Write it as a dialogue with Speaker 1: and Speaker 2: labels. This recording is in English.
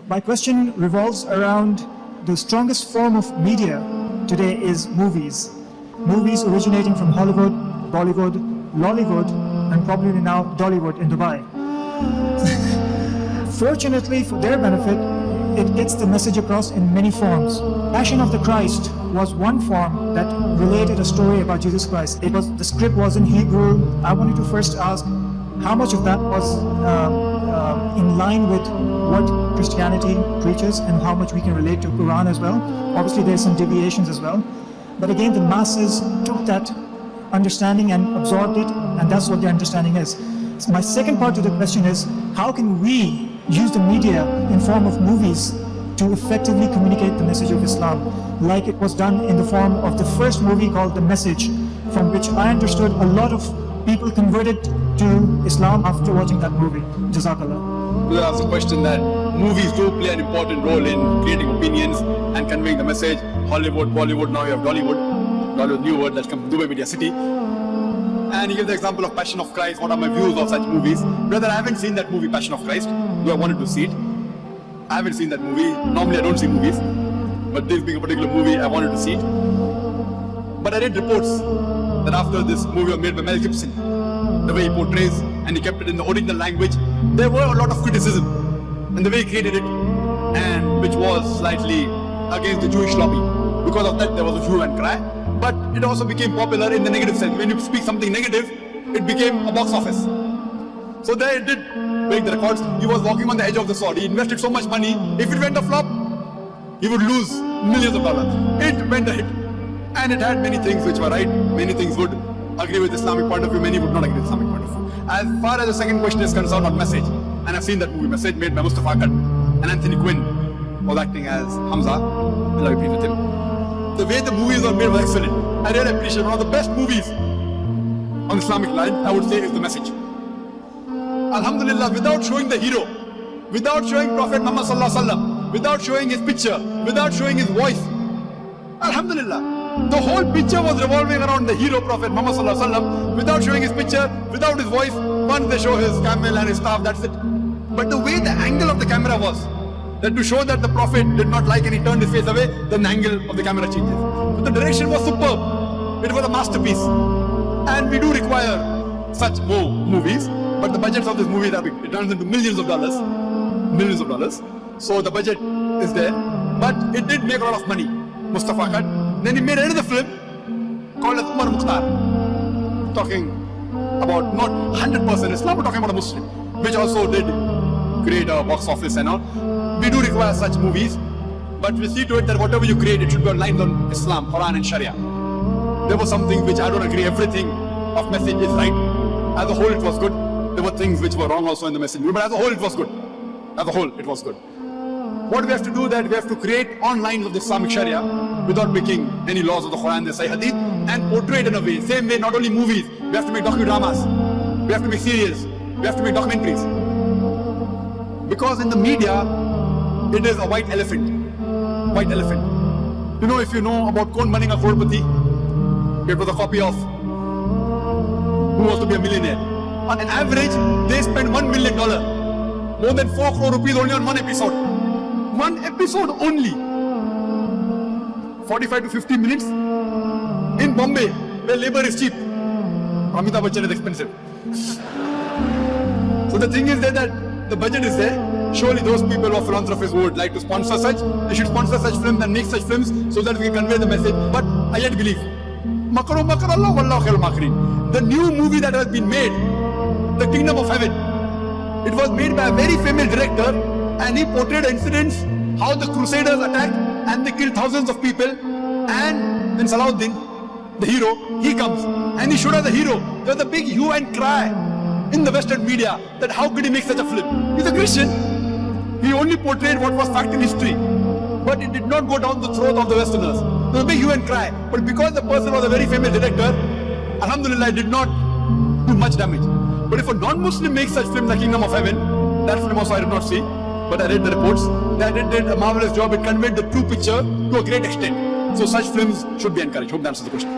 Speaker 1: My question revolves around the strongest form of media today is movies. Movies originating from Hollywood, Bollywood, Lollywood, and probably now Dollywood in Dubai. Fortunately, for their benefit, it gets the message across in many forms. Passion of the Christ was one form that related a story about Jesus Christ. The script was in Hebrew. I wanted to first ask how much of that was in line with what Christianity preaches and how much we can relate to Quran as well. Obviously, there's some deviations as well. But again, the masses took that understanding and absorbed it, and that's what the understanding is. So my second part to the question is, how can we use the media in form of movies to effectively communicate the message of Islam, like it was done in the form of the first movie called The Message, from which I understood a lot of people converted to Islam after watching that movie. Jazakallah.
Speaker 2: You asked the question that movies do play an important role in creating opinions and conveying the message. Hollywood, Bollywood, now you have Dollywood. Dollywood, new word that's come from Dubai Media City. And he gives the example of Passion of Christ. What are my views of such movies? Brother, I haven't seen that movie, Passion of Christ. Do I wanted to see it? I haven't seen that movie. Normally I don't see movies. But this being a particular movie, I wanted to see it. But I read reports that after this movie was made by Mel Gibson, the way he portrays and he kept it in the original language, there were a lot of criticism in the way he created it, and which was slightly against the Jewish lobby. Because of that, there was a hue and cry. But it also became popular in the negative sense. When you speak something negative, it became a box office. So there it did break the records. He was walking on the edge of the sword. He invested so much money. If it went a flop, he would lose millions of dollars. It went a hit. And it had many things which were right. Many things would agree with Islamic point of view. Many would not agree with Islamic point of view. As far as the second question is concerned on Message, and I've seen that movie, Message, made by Mustafa Akkad, and Anthony Quinn was acting as Hamza. Allah be pleased with him. The way the movies were made was excellent. I really appreciate one of the best movies on Islamic line, I would say, is The Message. Alhamdulillah, without showing the hero, without showing Prophet Muhammad Sallallahu Alaihi Wasallam, without showing his picture, without showing his voice, Alhamdulillah, the whole picture was revolving around the hero Prophet Muhammad Sallallahu Alaihi Wasallam, without showing his picture, without his voice. Once they show his camel and his staff, that's it. But the way the angle of the camera was, that to show that the Prophet did not like and he turned his face away, then the angle of the camera changes. But the direction was superb. It was a masterpiece. And we do require such more movies, but the budgets of this movie are big. It turns into millions of dollars. Millions of dollars. So the budget is there. But it did make a lot of money. Mustafa Akkad. Then he made another film called as Umar Mukhtar, talking about not 100% Islam, but talking about a Muslim, which also did create a box office and all. We do require such movies, but we see to it that whatever you create, it should be aligned on Islam, Quran and Sharia. There was something which I don't agree, everything of Message is right. As a whole, it was good. There were things which were wrong also in the Message, but as a whole, it was good. As a whole, it was good. What we have to do is that we have to create online of the Islamic Sharia without breaking any laws of the Quran, the Sahih Hadith, and portray it in a way. Same way, not only movies, we have to make docudramas, we have to make serials, we have to make documentaries. Because in the media, it is a white elephant. White elephant. You know, if you know about Kaun Banega Crorepati, it was a copy of Who Wants to Be a Millionaire. On an average, they spend $1 million. More than 4 crore rupees only on one episode. One episode only. 45 to 50 minutes. In Bombay, where labor is cheap, Amitabh Bachchan is expensive. So the thing is that the budget is there. Surely those people or philanthropists who would like to sponsor such, they should sponsor such films and make such films so that we can convey the message. But I yet believe. Makaru makar Allah wallahu khairul makirin. The new movie that has been made, The Kingdom of Heaven, it was made by a very famous director, and he portrayed incidents, how the Crusaders attacked and they killed thousands of people, and then Salahuddin, the hero, he comes and he showed us the hero. There was a big hue and cry in the Western media that how could he make such a film? He's a Christian. He only portrayed what was fact in history, but it did not go down the throat of the Westerners. There was a big hue and cry, but because the person was a very famous director, Alhamdulillah, it did not do much damage. But if a non-Muslim makes such film, The Kingdom of Heaven, that film also I did not see, but I read the reports, that it did a marvelous job. It conveyed the true picture to a great extent. So such films should be encouraged. Hope that answers the question.